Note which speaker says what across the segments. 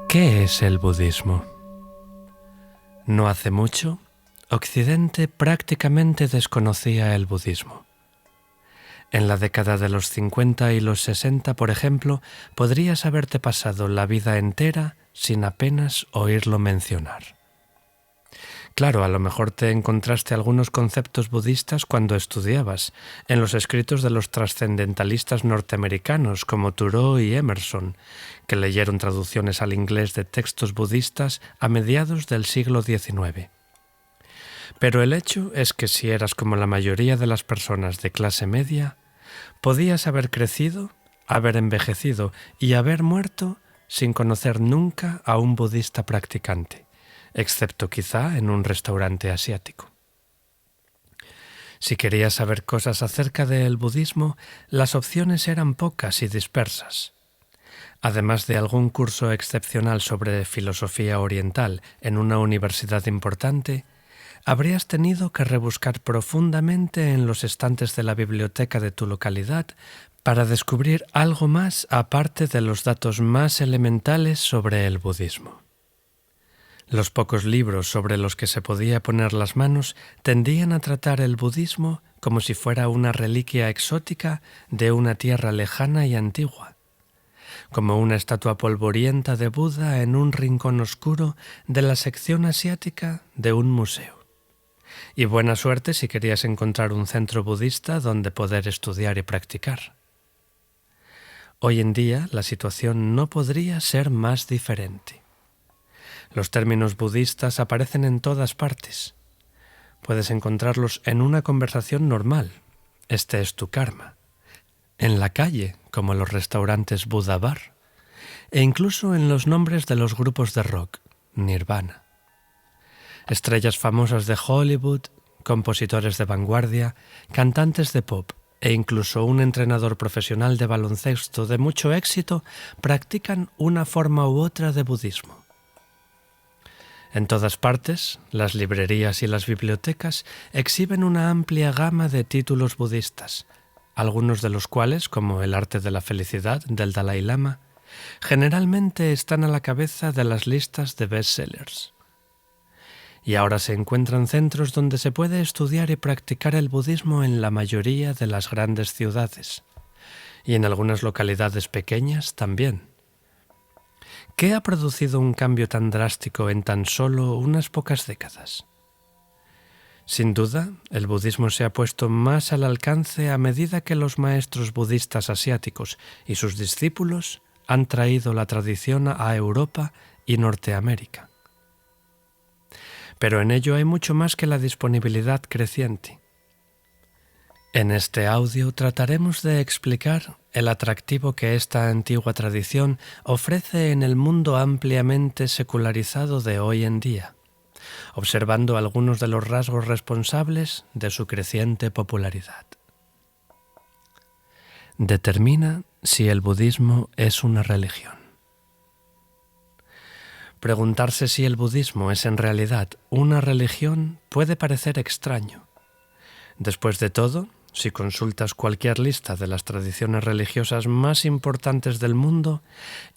Speaker 1: ¿Qué es el budismo? No hace mucho, Occidente prácticamente desconocía el budismo. En la década de los 50 y los 60, por ejemplo, podrías haberte pasado la vida entera sin apenas oírlo mencionar. Claro, a lo mejor te encontraste algunos conceptos budistas cuando estudiabas, en los escritos de los trascendentalistas norteamericanos como Thoreau y Emerson, que leyeron traducciones al inglés de textos budistas a mediados del siglo XIX. Pero el hecho es que si eras como la mayoría de las personas de clase media, podías haber crecido, haber envejecido y haber muerto sin conocer nunca a un budista practicante, excepto quizá en un restaurante asiático. Si querías saber cosas acerca del budismo, las opciones eran pocas y dispersas. Además de algún curso excepcional sobre filosofía oriental en una universidad importante, habrías tenido que rebuscar profundamente en los estantes de la biblioteca de tu localidad para descubrir algo más aparte de los datos más elementales sobre el budismo. Los pocos libros sobre los que se podía poner las manos tendían a tratar el budismo como si fuera una reliquia exótica de una tierra lejana y antigua, como una estatua polvorienta de Buda en un rincón oscuro de la sección asiática de un museo. Y buena suerte si querías encontrar un centro budista donde poder estudiar y practicar. Hoy en día la situación no podría ser más diferente. Los términos budistas aparecen en todas partes. Puedes encontrarlos en una conversación normal, este es tu karma, en la calle, como los restaurantes Buddha Bar, e incluso en los nombres de los grupos de rock, Nirvana. Estrellas famosas de Hollywood, compositores de vanguardia, cantantes de pop e incluso un entrenador profesional de baloncesto de mucho éxito practican una forma u otra de budismo. En todas partes, las librerías y las bibliotecas exhiben una amplia gama de títulos budistas, algunos de los cuales, como El arte de la felicidad del Dalai Lama, generalmente están a la cabeza de las listas de bestsellers. Y ahora se encuentran centros donde se puede estudiar y practicar el budismo en la mayoría de las grandes ciudades, y en algunas localidades pequeñas también. ¿Qué ha producido un cambio tan drástico en tan solo unas pocas décadas? Sin duda, el budismo se ha puesto más al alcance a medida que los maestros budistas asiáticos y sus discípulos han traído la tradición a Europa y Norteamérica. Pero en ello hay mucho más que la disponibilidad creciente. En este audio trataremos de explicar el atractivo que esta antigua tradición ofrece en el mundo ampliamente secularizado de hoy en día, observando algunos de los rasgos responsables de su creciente popularidad. Determina si el budismo es una religión. Preguntarse si el budismo es en realidad una religión puede parecer extraño. Después de todo, si consultas cualquier lista de las tradiciones religiosas más importantes del mundo,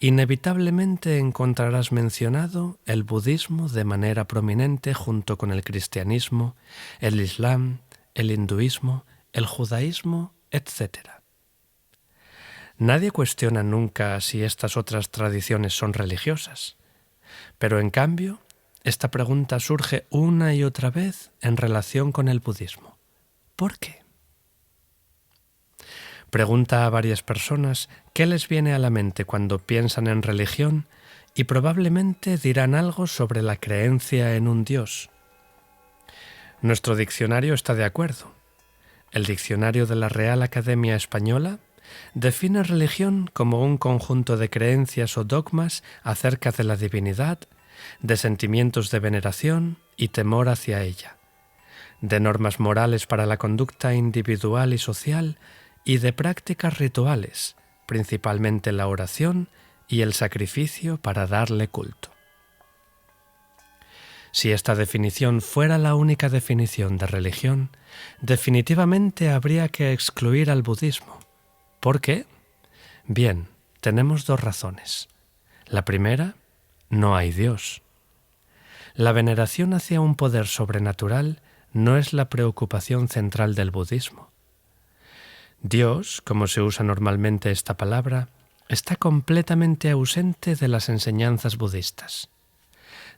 Speaker 1: inevitablemente encontrarás mencionado el budismo de manera prominente junto con el cristianismo, el islam, el hinduismo, el judaísmo, etc. Nadie cuestiona nunca si estas otras tradiciones son religiosas, pero en cambio, esta pregunta surge una y otra vez en relación con el budismo. ¿Por qué? Pregunta a varias personas qué les viene a la mente cuando piensan en religión y probablemente dirán algo sobre la creencia en un Dios. Nuestro diccionario está de acuerdo. El diccionario de la Real Academia Española define religión como un conjunto de creencias o dogmas acerca de la divinidad, de sentimientos de veneración y temor hacia ella, de normas morales para la conducta individual y social y de prácticas rituales, principalmente la oración y el sacrificio para darle culto. Si esta definición fuera la única definición de religión, definitivamente habría que excluir al budismo. ¿Por qué? Bien, tenemos dos razones. La primera, no hay Dios. La veneración hacia un poder sobrenatural no es la preocupación central del budismo. Dios, como se usa normalmente esta palabra, está completamente ausente de las enseñanzas budistas.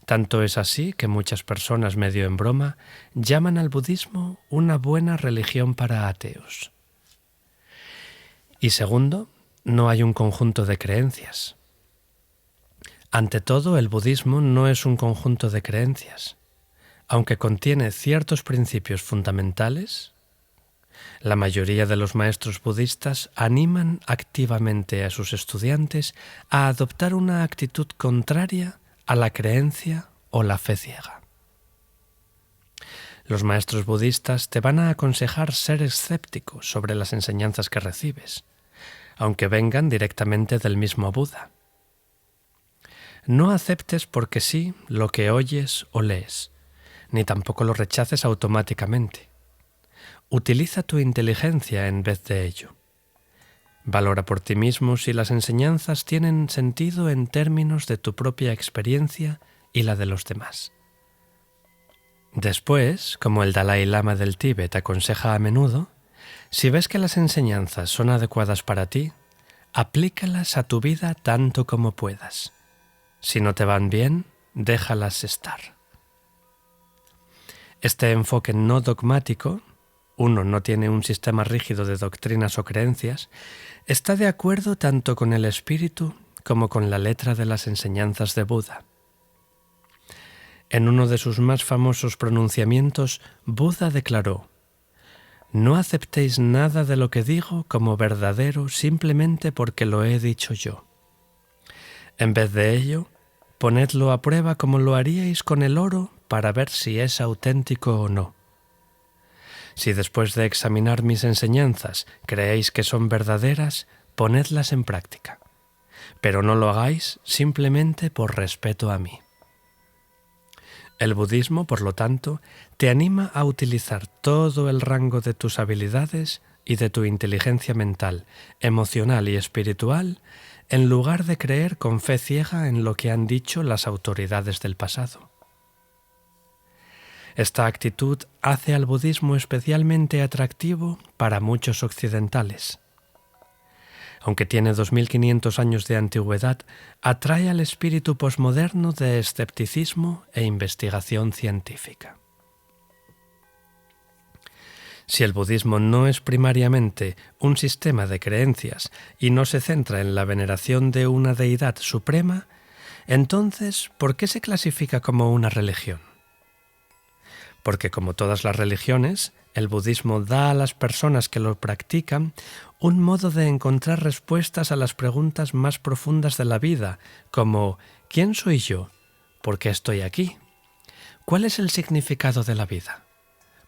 Speaker 1: Tanto es así que muchas personas, medio en broma, llaman al budismo una buena religión para ateos. Y segundo, no hay un conjunto de creencias. Ante todo, el budismo no es un conjunto de creencias. Aunque contiene ciertos principios fundamentales, la mayoría de los maestros budistas animan activamente a sus estudiantes a adoptar una actitud contraria a la creencia o la fe ciega. Los maestros budistas te van a aconsejar ser escéptico sobre las enseñanzas que recibes, aunque vengan directamente del mismo Buda. No aceptes porque sí lo que oyes o lees, ni tampoco lo rechaces automáticamente. Utiliza tu inteligencia en vez de ello. Valora por ti mismo si las enseñanzas tienen sentido en términos de tu propia experiencia y la de los demás. Después, como el Dalai Lama del Tíbet aconseja a menudo, si ves que las enseñanzas son adecuadas para ti, aplícalas a tu vida tanto como puedas. Si no te van bien, déjalas estar. Este enfoque no dogmático, uno no tiene un sistema rígido de doctrinas o creencias, está de acuerdo tanto con el espíritu como con la letra de las enseñanzas de Buda. En uno de sus más famosos pronunciamientos, Buda declaró: «No aceptéis nada de lo que digo como verdadero simplemente porque lo he dicho yo. En vez de ello, ponedlo a prueba como lo haríais con el oro para ver si es auténtico o no. Si después de examinar mis enseñanzas creéis que son verdaderas, ponedlas en práctica. Pero no lo hagáis simplemente por respeto a mí». El budismo, por lo tanto, te anima a utilizar todo el rango de tus habilidades y de tu inteligencia mental, emocional y espiritual, en lugar de creer con fe ciega en lo que han dicho las autoridades del pasado. Esta actitud hace al budismo especialmente atractivo para muchos occidentales. Aunque tiene 2500 años de antigüedad, atrae al espíritu posmoderno de escepticismo e investigación científica. Si el budismo no es primariamente un sistema de creencias y no se centra en la veneración de una deidad suprema, entonces, ¿por qué se clasifica como una religión? Porque, como todas las religiones, el budismo da a las personas que lo practican un modo de encontrar respuestas a las preguntas más profundas de la vida, como ¿quién soy yo? ¿Por qué estoy aquí? ¿Cuál es el significado de la vida?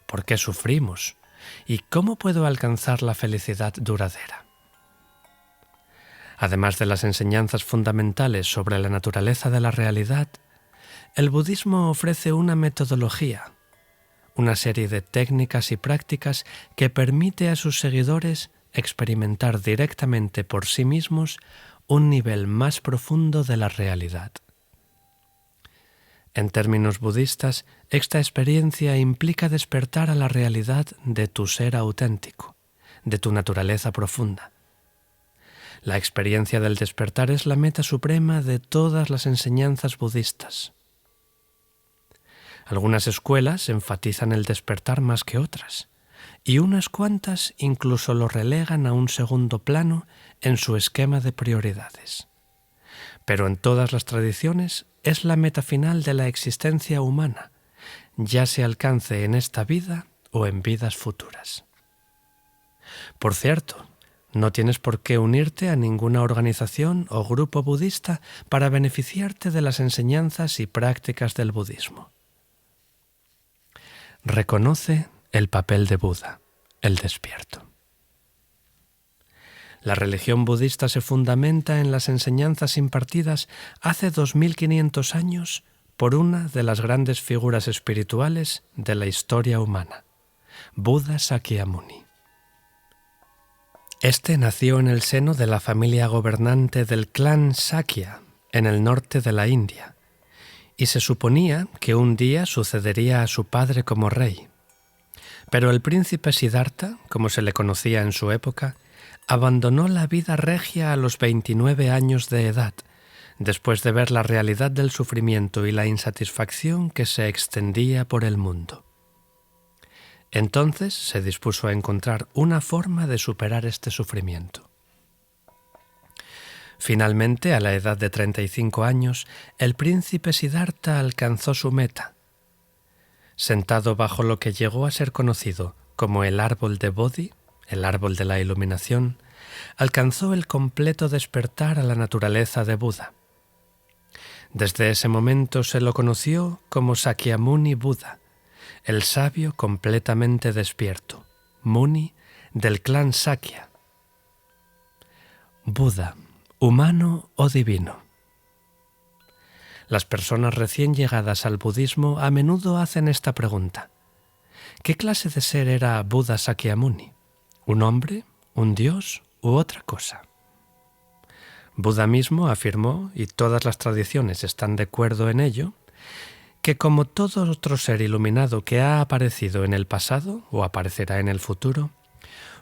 Speaker 1: ¿Por qué sufrimos? ¿Y cómo puedo alcanzar la felicidad duradera? Además de las enseñanzas fundamentales sobre la naturaleza de la realidad, el budismo ofrece una metodología, una serie de técnicas y prácticas que permite a sus seguidores experimentar directamente por sí mismos un nivel más profundo de la realidad. En términos budistas, esta experiencia implica despertar a la realidad de tu ser auténtico, de tu naturaleza profunda. La experiencia del despertar es la meta suprema de todas las enseñanzas budistas. Algunas escuelas enfatizan el despertar más que otras, y unas cuantas incluso lo relegan a un segundo plano en su esquema de prioridades. Pero en todas las tradiciones es la meta final de la existencia humana, ya se alcance en esta vida o en vidas futuras. Por cierto, no tienes por qué unirte a ninguna organización o grupo budista para beneficiarte de las enseñanzas y prácticas del budismo. Reconoce el papel de Buda, el despierto. La religión budista se fundamenta en las enseñanzas impartidas hace 2500 años por una de las grandes figuras espirituales de la historia humana, Buda Sakyamuni. Este nació en el seno de la familia gobernante del clan Sakya, en el norte de la India, y se suponía que un día sucedería a su padre como rey. Pero el príncipe Siddhartha, como se le conocía en su época, abandonó la vida regia a los 29 años de edad, después de ver la realidad del sufrimiento y la insatisfacción que se extendía por el mundo. Entonces se dispuso a encontrar una forma de superar este sufrimiento. Finalmente, a la edad de 35 años, el príncipe Siddhartha alcanzó su meta. Sentado bajo lo que llegó a ser conocido como el árbol de Bodhi, el árbol de la iluminación, alcanzó el completo despertar a la naturaleza de Buda. Desde ese momento se lo conoció como Sakyamuni Buda, el sabio completamente despierto, Muni del clan Sakya. Buda, humano o divino. Las personas recién llegadas al budismo a menudo hacen esta pregunta. ¿Qué clase de ser era Buda Sakyamuni? ¿Un hombre, un dios u otra cosa? Buda mismo afirmó, y todas las tradiciones están de acuerdo en ello, que como todo otro ser iluminado que ha aparecido en el pasado o aparecerá en el futuro,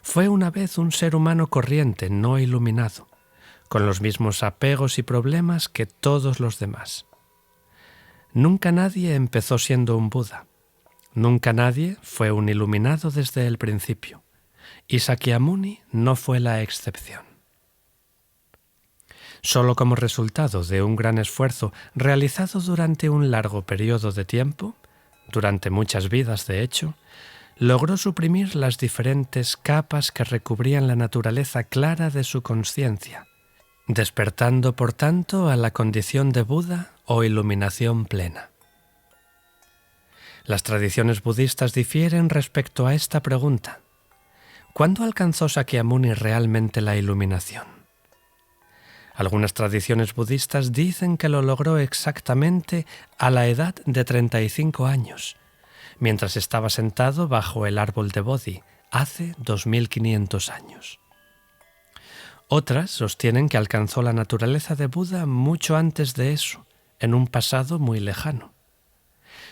Speaker 1: fue una vez un ser humano corriente no iluminado, con los mismos apegos y problemas que todos los demás. Nunca nadie empezó siendo un Buda. Nunca nadie fue un iluminado desde el principio. Y Sakyamuni no fue la excepción. Solo como resultado de un gran esfuerzo realizado durante un largo periodo de tiempo, durante muchas vidas de hecho, logró suprimir las diferentes capas que recubrían la naturaleza clara de su conciencia, despertando por tanto a la condición de Buda o iluminación plena. Las tradiciones budistas difieren respecto a esta pregunta. ¿Cuándo alcanzó Sakyamuni realmente la iluminación? Algunas tradiciones budistas dicen que lo logró exactamente a la edad de 35 años, mientras estaba sentado bajo el árbol de Bodhi, hace 2500 años. Otras sostienen que alcanzó la naturaleza de Buda mucho antes de eso, en un pasado muy lejano.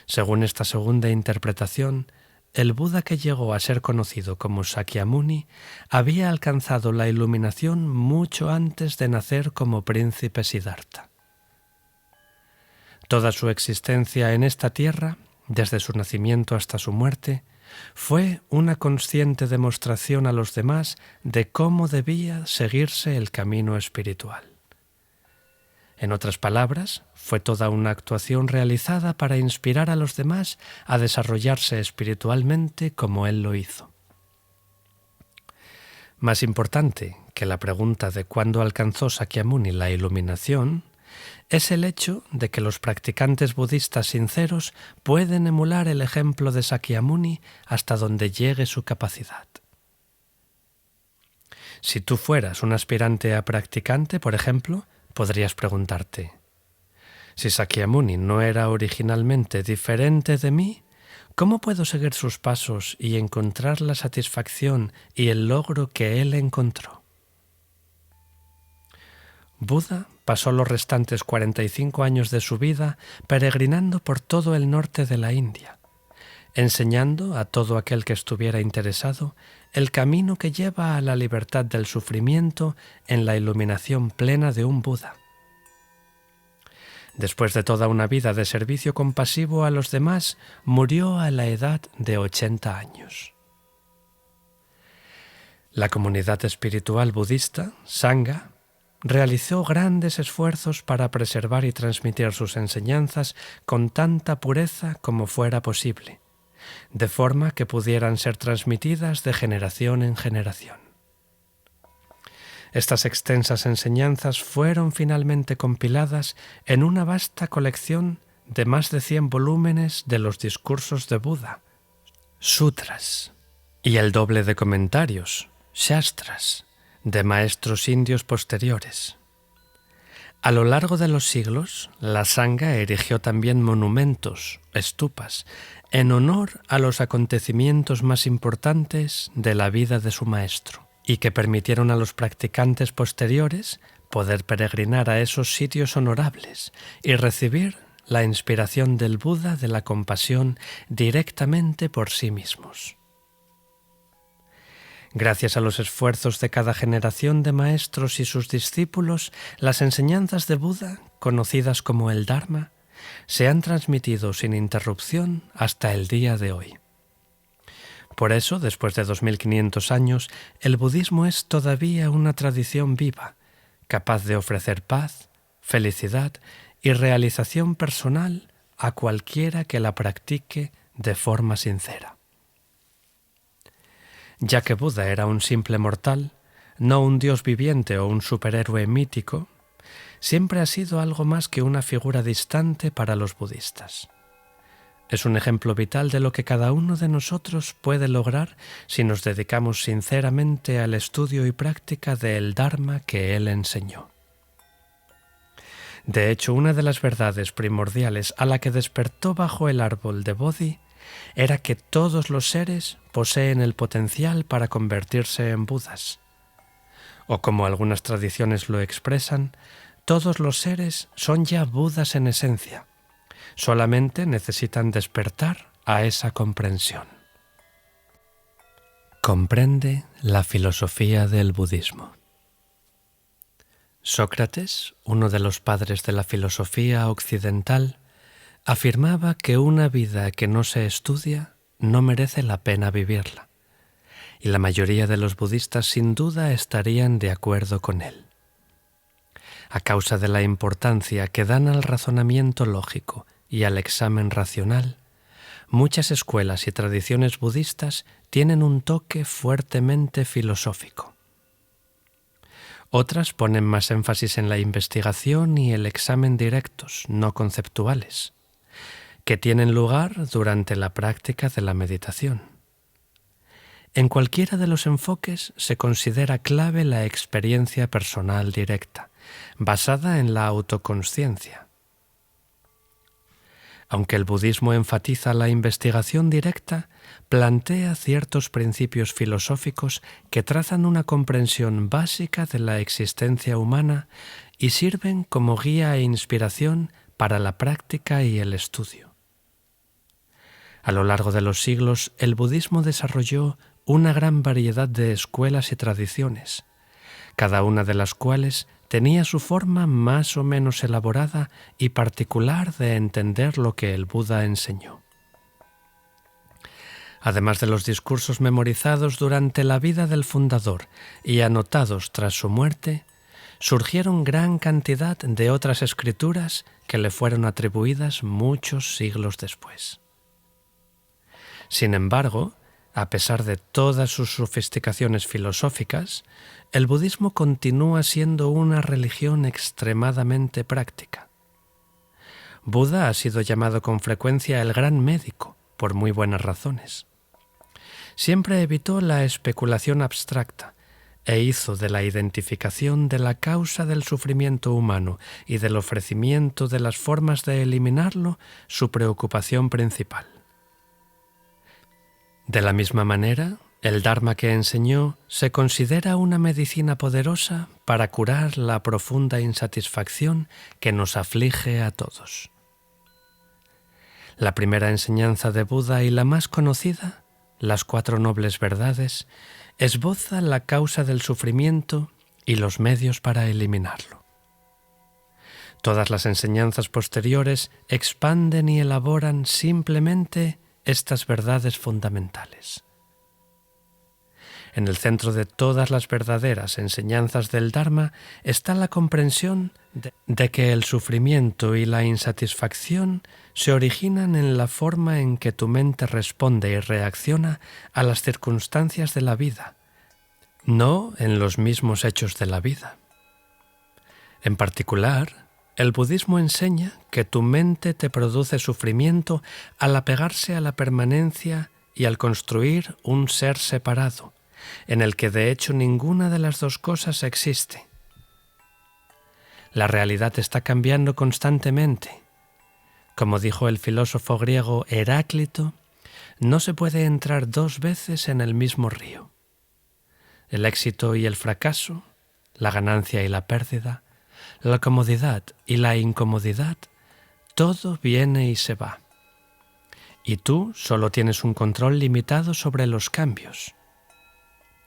Speaker 1: Según esta segunda interpretación, el Buda que llegó a ser conocido como Sakyamuni había alcanzado la iluminación mucho antes de nacer como príncipe Siddhartha. Toda su existencia en esta tierra, desde su nacimiento hasta su muerte, fue una consciente demostración a los demás de cómo debía seguirse el camino espiritual. En otras palabras, fue toda una actuación realizada para inspirar a los demás a desarrollarse espiritualmente como él lo hizo. Más importante que la pregunta de cuándo alcanzó Sakyamuni la iluminación es el hecho de que los practicantes budistas sinceros pueden emular el ejemplo de Sakyamuni hasta donde llegue su capacidad. Si tú fueras un aspirante a practicante, por ejemplo, podrías preguntarte, si Sakyamuni no era originalmente diferente de mí, ¿cómo puedo seguir sus pasos y encontrar la satisfacción y el logro que él encontró? Buda pasó los restantes 45 años de su vida peregrinando por todo el norte de la India, enseñando a todo aquel que estuviera interesado el camino que lleva a la libertad del sufrimiento en la iluminación plena de un Buda. Después de toda una vida de servicio compasivo a los demás, murió a la edad de 80 años. La comunidad espiritual budista, Sangha, realizó grandes esfuerzos para preservar y transmitir sus enseñanzas con tanta pureza como fuera posible, de forma que pudieran ser transmitidas de generación en generación. Estas extensas enseñanzas fueron finalmente compiladas en una vasta colección de más de 100 volúmenes de los discursos de Buda, sutras, y el doble de comentarios, shastras, de maestros indios posteriores. A lo largo de los siglos, la Sangha erigió también monumentos, stupas, en honor a los acontecimientos más importantes de la vida de su maestro, y que permitieron a los practicantes posteriores poder peregrinar a esos sitios honorables y recibir la inspiración del Buda de la compasión directamente por sí mismos. Gracias a los esfuerzos de cada generación de maestros y sus discípulos, las enseñanzas de Buda, conocidas como el Dharma, se han transmitido sin interrupción hasta el día de hoy. Por eso, después de 2500 años, el budismo es todavía una tradición viva, capaz de ofrecer paz, felicidad y realización personal a cualquiera que la practique de forma sincera. Ya que Buda era un simple mortal, no un dios viviente o un superhéroe mítico, siempre ha sido algo más que una figura distante para los budistas. Es un ejemplo vital de lo que cada uno de nosotros puede lograr si nos dedicamos sinceramente al estudio y práctica del Dharma que él enseñó. De hecho, una de las verdades primordiales a la que despertó bajo el árbol de Bodhi era que todos los seres poseen el potencial para convertirse en Budas. O como algunas tradiciones lo expresan, todos los seres son ya Budas en esencia. Solamente necesitan despertar a esa comprensión. Comprende la filosofía del budismo. Sócrates, uno de los padres de la filosofía occidental, afirmaba que una vida que no se estudia no merece la pena vivirla, y la mayoría de los budistas sin duda estarían de acuerdo con él. A causa de la importancia que dan al razonamiento lógico y al examen racional, muchas escuelas y tradiciones budistas tienen un toque fuertemente filosófico. Otras ponen más énfasis en la investigación y el examen directos, no conceptuales, que tienen lugar durante la práctica de la meditación. En cualquiera de los enfoques se considera clave la experiencia personal directa, basada en la autoconsciencia. Aunque el budismo enfatiza la investigación directa, plantea ciertos principios filosóficos que trazan una comprensión básica de la existencia humana y sirven como guía e inspiración para la práctica y el estudio. A lo largo de los siglos, el budismo desarrolló una gran variedad de escuelas y tradiciones, cada una de las cuales tenía su forma más o menos elaborada y particular de entender lo que el Buda enseñó. Además de los discursos memorizados durante la vida del fundador y anotados tras su muerte, surgieron gran cantidad de otras escrituras que le fueron atribuidas muchos siglos después. Sin embargo, a pesar de todas sus sofisticaciones filosóficas, el budismo continúa siendo una religión extremadamente práctica. Buda ha sido llamado con frecuencia el gran médico, por muy buenas razones. Siempre evitó la especulación abstracta e hizo de la identificación de la causa del sufrimiento humano y del ofrecimiento de las formas de eliminarlo su preocupación principal. De la misma manera, el Dharma que enseñó se considera una medicina poderosa para curar la profunda insatisfacción que nos aflige a todos. La primera enseñanza de Buda y la más conocida, las 4 nobles verdades, esboza la causa del sufrimiento y los medios para eliminarlo. Todas las enseñanzas posteriores expanden y elaboran simplemente estas verdades fundamentales. En el centro de todas las verdaderas enseñanzas del Dharma está la comprensión de que el sufrimiento y la insatisfacción se originan en la forma en que tu mente responde y reacciona a las circunstancias de la vida, no en los mismos hechos de la vida. En particular, el budismo enseña que tu mente te produce sufrimiento al apegarse a la permanencia y al construir un ser separado, en el que de hecho ninguna de las dos cosas existe. La realidad está cambiando constantemente. Como dijo el filósofo griego Heráclito, no se puede entrar 2 veces en el mismo río. El éxito y el fracaso, la ganancia y la pérdida, la comodidad y la incomodidad, todo viene y se va. Y tú solo tienes un control limitado sobre los cambios.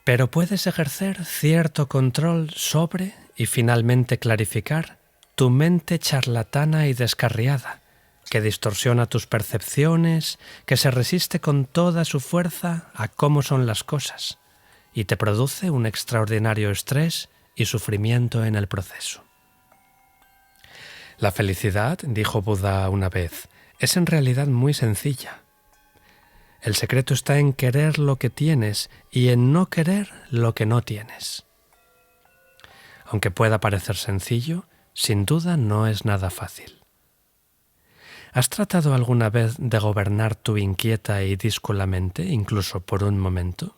Speaker 1: Pero puedes ejercer cierto control sobre y finalmente clarificar tu mente charlatana y descarriada, que distorsiona tus percepciones, que se resiste con toda su fuerza a cómo son las cosas y te produce un extraordinario estrés y sufrimiento en el proceso. La felicidad, dijo Buda una vez, es en realidad muy sencilla. El secreto está en querer lo que tienes y en no querer lo que no tienes. Aunque pueda parecer sencillo, sin duda no es nada fácil. ¿Has tratado alguna vez de gobernar tu inquieta y díscola mente, incluso por un momento?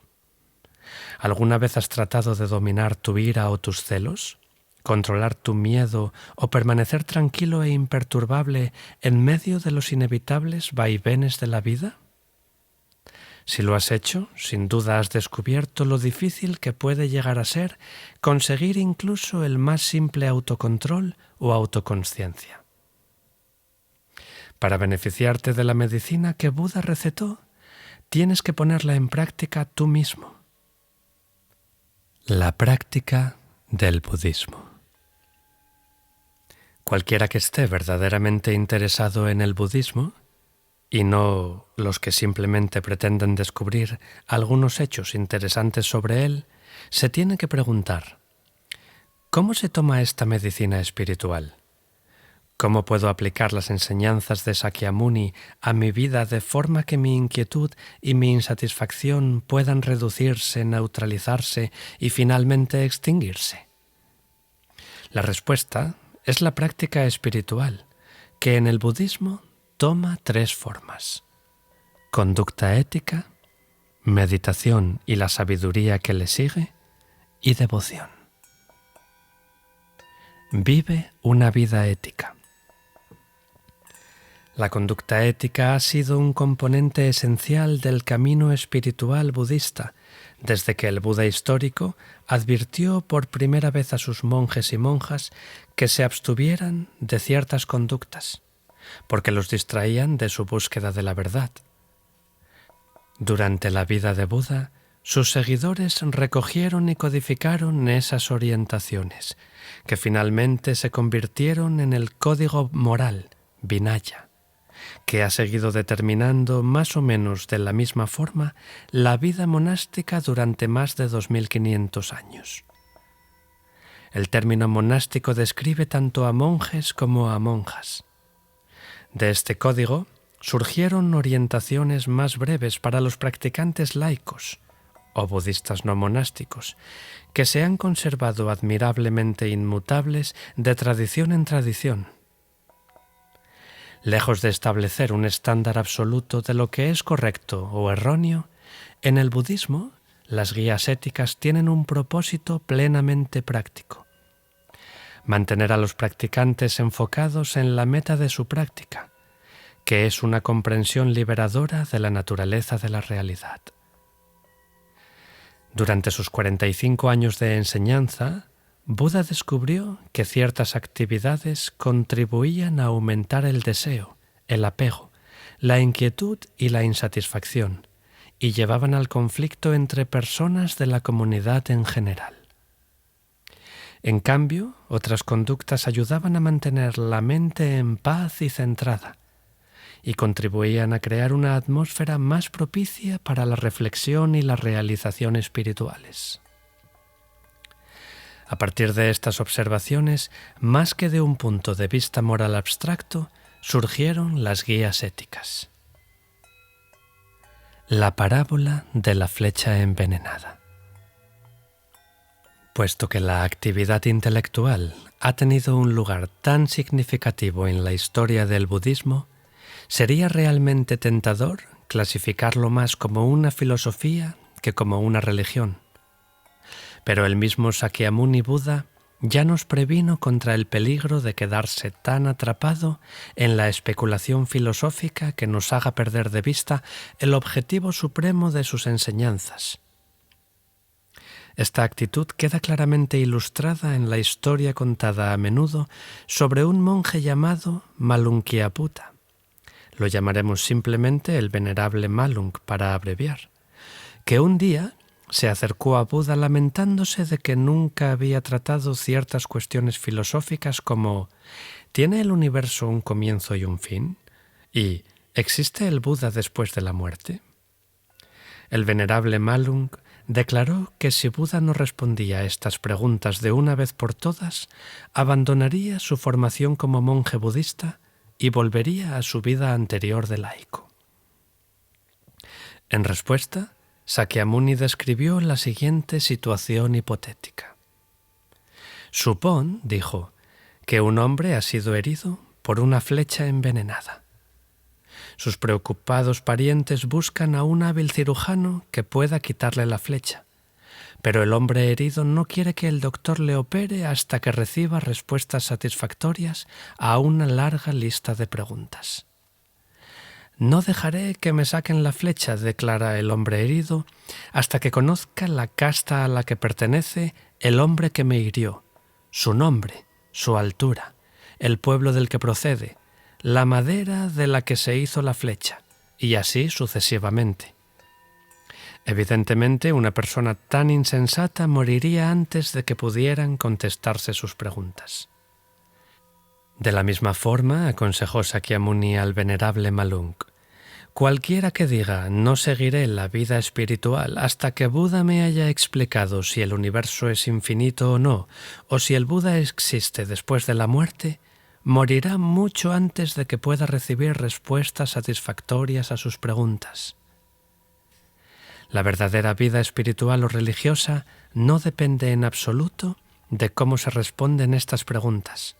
Speaker 1: ¿Alguna vez has tratado de dominar tu ira o tus celos? ¿Controlar tu miedo o permanecer tranquilo e imperturbable en medio de los inevitables vaivenes de la vida? Si lo has hecho, sin duda has descubierto lo difícil que puede llegar a ser conseguir incluso el más simple autocontrol o autoconsciencia. Para beneficiarte de la medicina que Buda recetó, tienes que ponerla en práctica tú mismo. La práctica del budismo. Cualquiera que esté verdaderamente interesado en el budismo, y no los que simplemente pretenden descubrir algunos hechos interesantes sobre él, se tiene que preguntar: ¿cómo se toma esta medicina espiritual? ¿Cómo puedo aplicar las enseñanzas de Sakyamuni a mi vida de forma que mi inquietud y mi insatisfacción puedan reducirse, neutralizarse y finalmente extinguirse? La respuesta es la práctica espiritual, que en el budismo toma 3 formas: conducta ética, meditación y la sabiduría que le sigue, y devoción. Vive una vida ética. La conducta ética ha sido un componente esencial del camino espiritual budista, desde que el Buda histórico advirtió por primera vez a sus monjes y monjas que se abstuvieran de ciertas conductas, porque los distraían de su búsqueda de la verdad. Durante la vida de Buda, sus seguidores recogieron y codificaron esas orientaciones, que finalmente se convirtieron en el código moral, Vinaya, que ha seguido determinando más o menos de la misma forma la vida monástica durante más de 2500 años. El término monástico describe tanto a monjes como a monjas. De este código surgieron orientaciones más breves para los practicantes laicos o budistas no monásticos, que se han conservado admirablemente inmutables de tradición en tradición. Lejos de establecer un estándar absoluto de lo que es correcto o erróneo, en el budismo las guías éticas tienen un propósito plenamente práctico: mantener a los practicantes enfocados en la meta de su práctica, que es una comprensión liberadora de la naturaleza de la realidad. Durante sus 45 años de enseñanza, Buda descubrió que ciertas actividades contribuían a aumentar el deseo, el apego, la inquietud y la insatisfacción, y llevaban al conflicto entre personas de la comunidad en general. En cambio, otras conductas ayudaban a mantener la mente en paz y centrada, y contribuían a crear una atmósfera más propicia para la reflexión y la realización espirituales. A partir de estas observaciones, más que de un punto de vista moral abstracto, surgieron las guías éticas. La parábola de la flecha envenenada. Puesto que la actividad intelectual ha tenido un lugar tan significativo en la historia del budismo, sería realmente tentador clasificarlo más como una filosofía que como una religión. Pero el mismo Sakyamuni Buda ya nos previno contra el peligro de quedarse tan atrapado en la especulación filosófica que nos haga perder de vista el objetivo supremo de sus enseñanzas. Esta actitud queda claramente ilustrada en la historia contada a menudo sobre un monje llamado Malunkyaputta. Lo llamaremos simplemente el venerable Malung para abreviar, que un día se acercó a Buda lamentándose de que nunca había tratado ciertas cuestiones filosóficas como ¿tiene el universo un comienzo y un fin? ¿Y existe el Buda después de la muerte? El venerable Malung declaró que si Buda no respondía a estas preguntas de una vez por todas, abandonaría su formación como monje budista y volvería a su vida anterior de laico. En respuesta, Sakyamuni describió la siguiente situación hipotética. Supón, dijo, que un hombre ha sido herido por una flecha envenenada. Sus preocupados parientes buscan a un hábil cirujano que pueda quitarle la flecha, pero el hombre herido no quiere que el doctor le opere hasta que reciba respuestas satisfactorias a una larga lista de preguntas. «No dejaré que me saquen la flecha», declara el hombre herido, «hasta que conozca la casta a la que pertenece el hombre que me hirió, su nombre, su altura, el pueblo del que procede, la madera de la que se hizo la flecha, y así sucesivamente». Evidentemente, una persona tan insensata moriría antes de que pudieran contestarse sus preguntas. De la misma forma, aconsejó Sakyamuni al venerable Malung, cualquiera que diga «no seguiré la vida espiritual hasta que Buda me haya explicado si el universo es infinito o no, o si el Buda existe después de la muerte», morirá mucho antes de que pueda recibir respuestas satisfactorias a sus preguntas. La verdadera vida espiritual o religiosa no depende en absoluto de cómo se responden estas preguntas,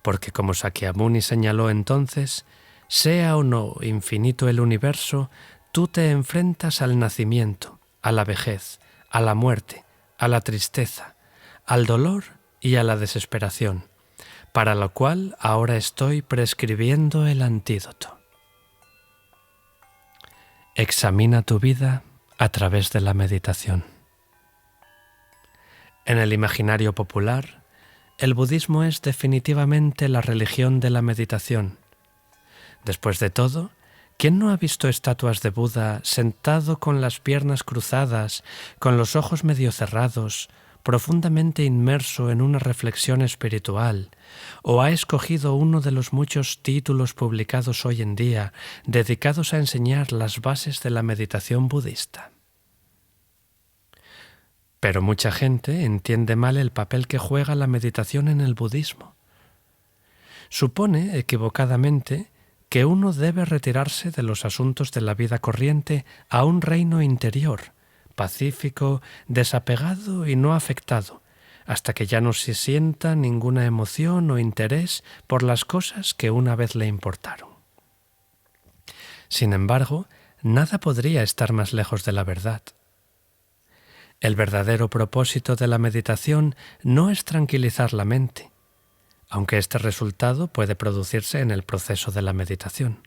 Speaker 1: porque como Sakyamuni señaló entonces, sea o no infinito el universo, tú te enfrentas al nacimiento, a la vejez, a la muerte, a la tristeza, al dolor y a la desesperación, para lo cual ahora estoy prescribiendo el antídoto. Examina tu vida a través de la meditación. En el imaginario popular, el budismo es definitivamente la religión de la meditación. Después de todo, ¿quién no ha visto estatuas de Buda sentado con las piernas cruzadas, con los ojos medio cerrados, profundamente inmerso en una reflexión espiritual, o ha escogido uno de los muchos títulos publicados hoy en día dedicados a enseñar las bases de la meditación budista? Pero mucha gente entiende mal el papel que juega la meditación en el budismo. Supone, equivocadamente, que uno debe retirarse de los asuntos de la vida corriente a un reino interior, pacífico, desapegado y no afectado, hasta que ya no se sienta ninguna emoción o interés por las cosas que una vez le importaron. Sin embargo, nada podría estar más lejos de la verdad. El verdadero propósito de la meditación no es tranquilizar la mente, aunque este resultado puede producirse en el proceso de la meditación,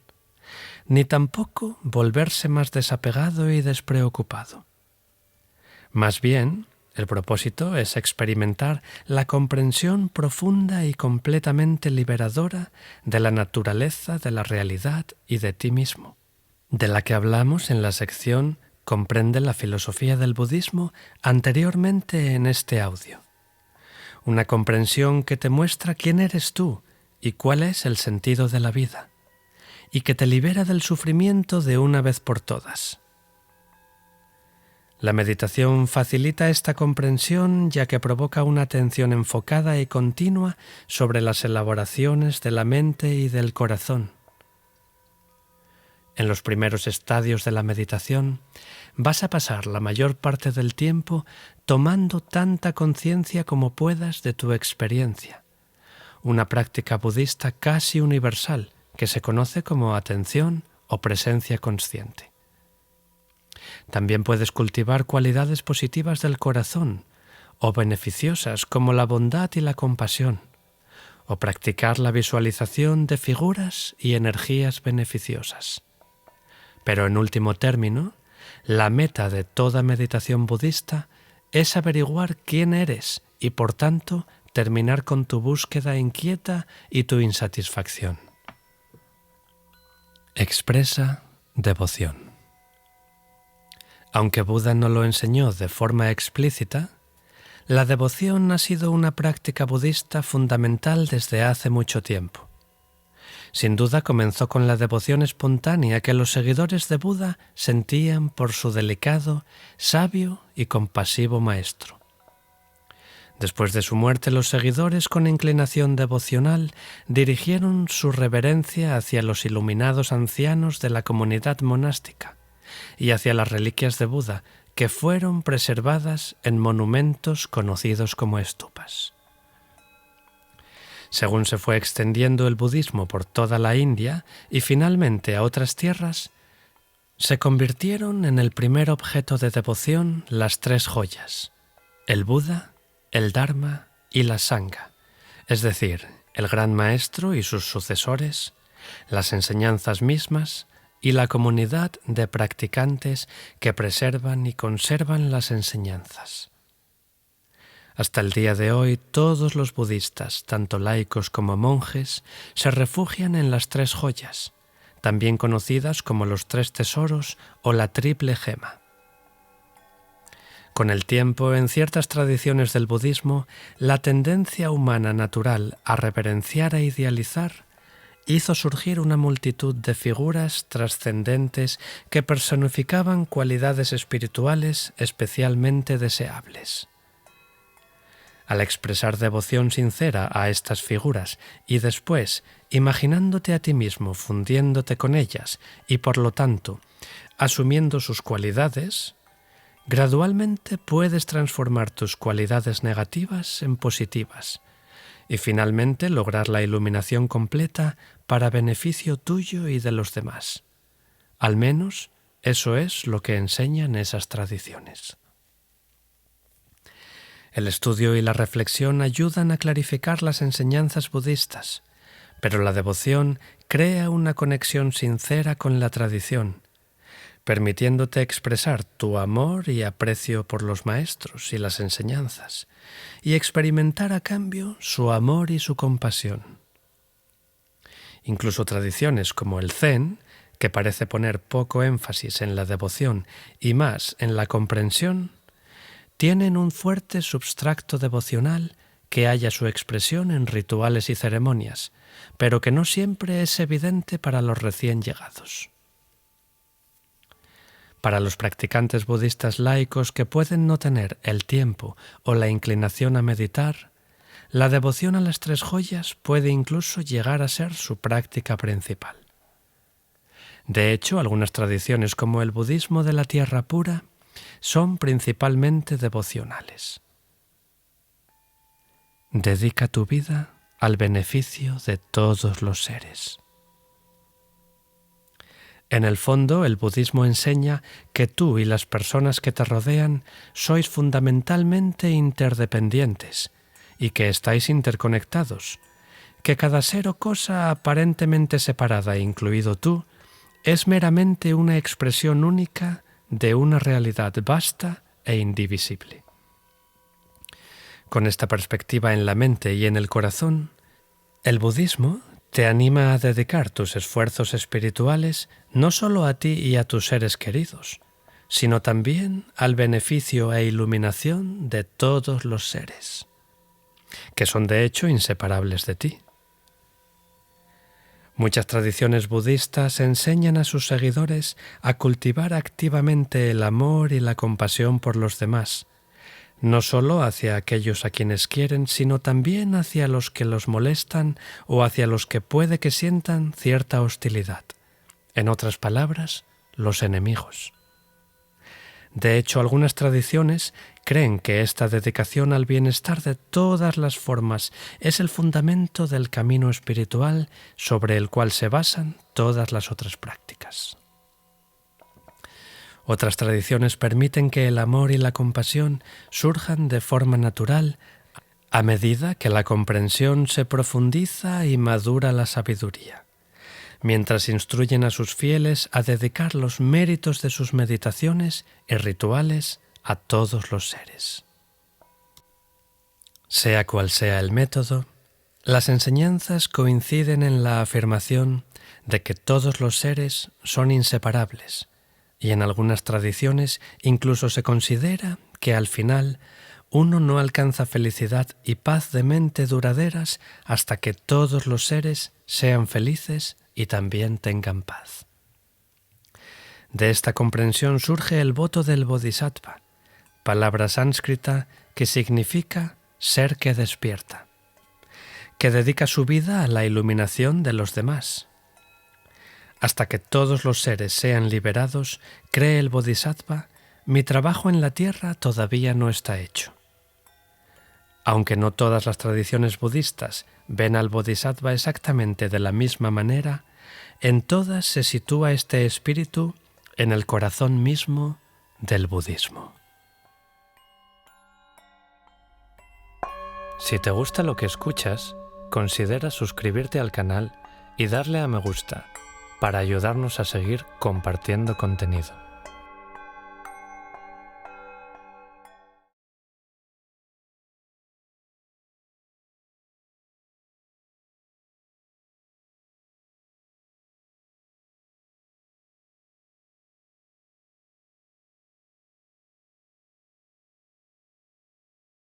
Speaker 1: ni tampoco volverse más desapegado y despreocupado. Más bien, el propósito es experimentar la comprensión profunda y completamente liberadora de la naturaleza de la realidad y de ti mismo, de la que hablamos en la sección «Comprende la filosofía del budismo» anteriormente en este audio. Una comprensión que te muestra quién eres tú y cuál es el sentido de la vida, y que te libera del sufrimiento de una vez por todas. La meditación facilita esta comprensión ya que provoca una atención enfocada y continua sobre las elaboraciones de la mente y del corazón. En los primeros estadios de la meditación, vas a pasar la mayor parte del tiempo tomando tanta conciencia como puedas de tu experiencia, una práctica budista casi universal que se conoce como atención o presencia consciente. También puedes cultivar cualidades positivas del corazón o beneficiosas como la bondad y la compasión, o practicar la visualización de figuras y energías beneficiosas. Pero en último término, la meta de toda meditación budista es averiguar quién eres y, por tanto, terminar con tu búsqueda inquieta y tu insatisfacción. Expresa devoción. Aunque Buda no lo enseñó de forma explícita, la devoción ha sido una práctica budista fundamental desde hace mucho tiempo. Sin duda comenzó con la devoción espontánea que los seguidores de Buda sentían por su delicado, sabio y compasivo maestro. Después de su muerte, los seguidores con inclinación devocional dirigieron su reverencia hacia los iluminados ancianos de la comunidad monástica y hacia las reliquias de Buda, que fueron preservadas en monumentos conocidos como stupas. Según se fue extendiendo el budismo por toda la India y finalmente a otras tierras, se convirtieron en el primer objeto de devoción las tres joyas: el Buda, el Dharma y la Sangha, es decir, el Gran Maestro y sus sucesores, las enseñanzas mismas y la comunidad de practicantes que preservan y conservan las enseñanzas. Hasta el día de hoy, todos los budistas, tanto laicos como monjes, se refugian en las tres joyas, también conocidas como los tres tesoros o la triple gema. Con el tiempo, en ciertas tradiciones del budismo, la tendencia humana natural a reverenciar e idealizar hizo surgir una multitud de figuras trascendentes que personificaban cualidades espirituales especialmente deseables. Al expresar devoción sincera a estas figuras y después, imaginándote a ti mismo fundiéndote con ellas y, por lo tanto, asumiendo sus cualidades, gradualmente puedes transformar tus cualidades negativas en positivas y finalmente lograr la iluminación completa para beneficio tuyo y de los demás. Al menos eso es lo que enseñan esas tradiciones. El estudio y la reflexión ayudan a clarificar las enseñanzas budistas, pero la devoción crea una conexión sincera con la tradición, permitiéndote expresar tu amor y aprecio por los maestros y las enseñanzas, y experimentar a cambio su amor y su compasión. Incluso tradiciones como el Zen, que parece poner poco énfasis en la devoción y más en la comprensión, tienen un fuerte substrato devocional que halla su expresión en rituales y ceremonias, pero que no siempre es evidente para los recién llegados. Para los practicantes budistas laicos que pueden no tener el tiempo o la inclinación a meditar, la devoción a las tres joyas puede incluso llegar a ser su práctica principal. De hecho, algunas tradiciones como el budismo de la tierra pura son principalmente devocionales. Dedica tu vida al beneficio de todos los seres. En el fondo, el budismo enseña que tú y las personas que te rodean sois fundamentalmente interdependientes y que estáis interconectados, que cada ser o cosa aparentemente separada, incluido tú, es meramente una expresión única de una realidad vasta e indivisible. Con esta perspectiva en la mente y en el corazón, el budismo te anima a dedicar tus esfuerzos espirituales no solo a ti y a tus seres queridos, sino también al beneficio e iluminación de todos los seres, que son de hecho inseparables de ti. Muchas tradiciones budistas enseñan a sus seguidores a cultivar activamente el amor y la compasión por los demás, no solo hacia aquellos a quienes quieren, sino también hacia los que los molestan o hacia los que puede que sientan cierta hostilidad. En otras palabras, los enemigos. De hecho, algunas tradiciones creen que esta dedicación al bienestar de todas las formas es el fundamento del camino espiritual sobre el cual se basan todas las otras prácticas. Otras tradiciones permiten que el amor y la compasión surjan de forma natural a medida que la comprensión se profundiza y madura la sabiduría, mientras instruyen a sus fieles a dedicar los méritos de sus meditaciones y rituales a todos los seres. Sea cual sea el método, las enseñanzas coinciden en la afirmación de que todos los seres son inseparables, y en algunas tradiciones incluso se considera que al final uno no alcanza felicidad y paz de mente duraderas hasta que todos los seres sean felices y también tengan paz. De esta comprensión surge el voto del Bodhisattva, palabra sánscrita que significa ser que despierta, que dedica su vida a la iluminación de los demás. Hasta que todos los seres sean liberados, cree el Bodhisattva, mi trabajo en la tierra todavía no está hecho. Aunque no todas las tradiciones budistas ven al Bodhisattva exactamente de la misma manera, en todas se sitúa este espíritu en el corazón mismo del budismo. Si te gusta lo que escuchas, considera suscribirte al canal y darle a me gusta para ayudarnos a seguir compartiendo contenido.